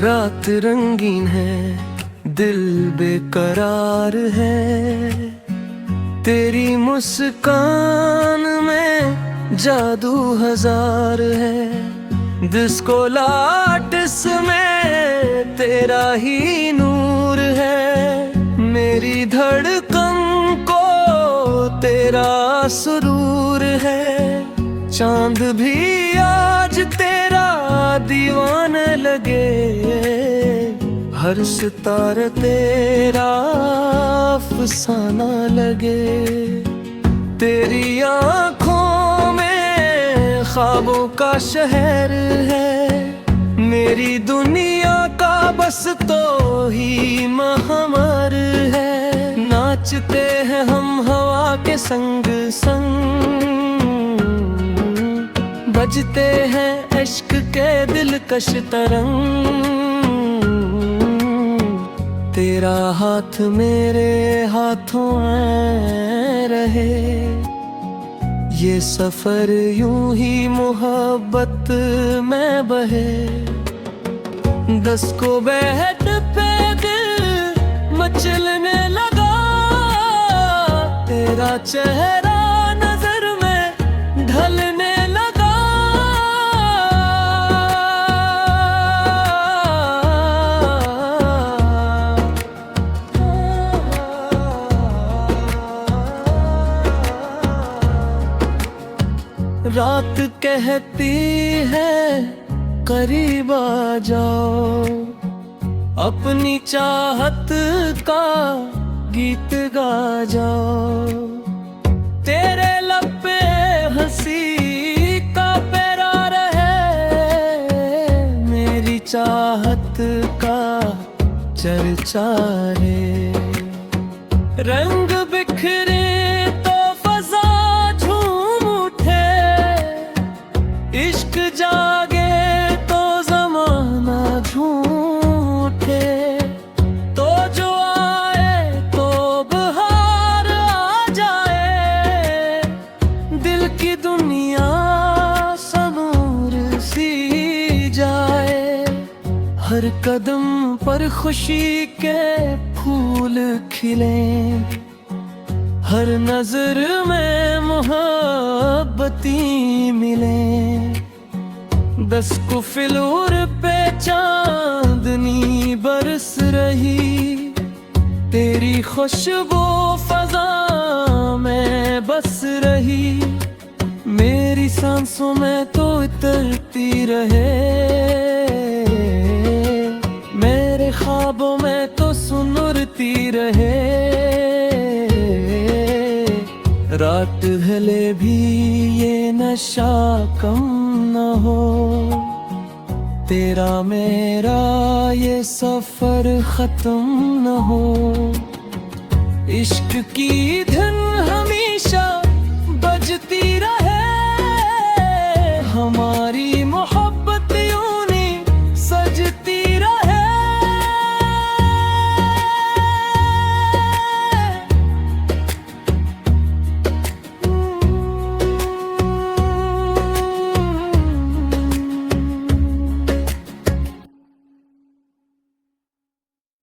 रात रंगीन है, दिल बेकरार है, तेरी मुस्कान में जादू हजार है। डिस्को लाइट्स में तेरा ही नूर है, मेरी धड़कन को तेरा सुरूर है। चांद भी आज तेरा दीवाना लगे, हर सितारा तेरा अफसाना लगे। तेरी आँखों में ख्वाबों का शहर है, मेरी दुनिया का बस तो ही महमर है। नाचते हैं हम हवा के संग संग, बजते हैं इश्क के दिलकश तरंग। तेरा हाथ मेरे हाथों में रहे, ये सफर यूं ही मोहब्बत में बहे। दस को बैठ पे दिल मचलने लगा, तेरा चेहरा नजर में ढलने लगा। रात कहती है करीब आ जाओ, अपनी चाहत का गीत गा जाओ। तेरे लब पे हंसी का पैरार है, मेरी चाहत का चर्चा है। रंग बिखरे तो फजा झूम उठे, इश्क जागे तो जमाना झूठे। तो जो आए तो बहार आ जाए, दिल की दुनिया सनूर सी जाए। हर कदम पर खुशी के फूल खिले, हर नजर में मोहब्बती मिले। दस को फिलूर पे चांदनी बरस रही, तेरी खुशबू फजा में बस रही। मेरी सांसों में तो उतरती रहे, मेरे ख्वाबों में तो सुनुरती रहे। रात ढले भी ये नशा कम न हो, तेरा मेरा ये सफर खत्म न हो। इश्क की धुन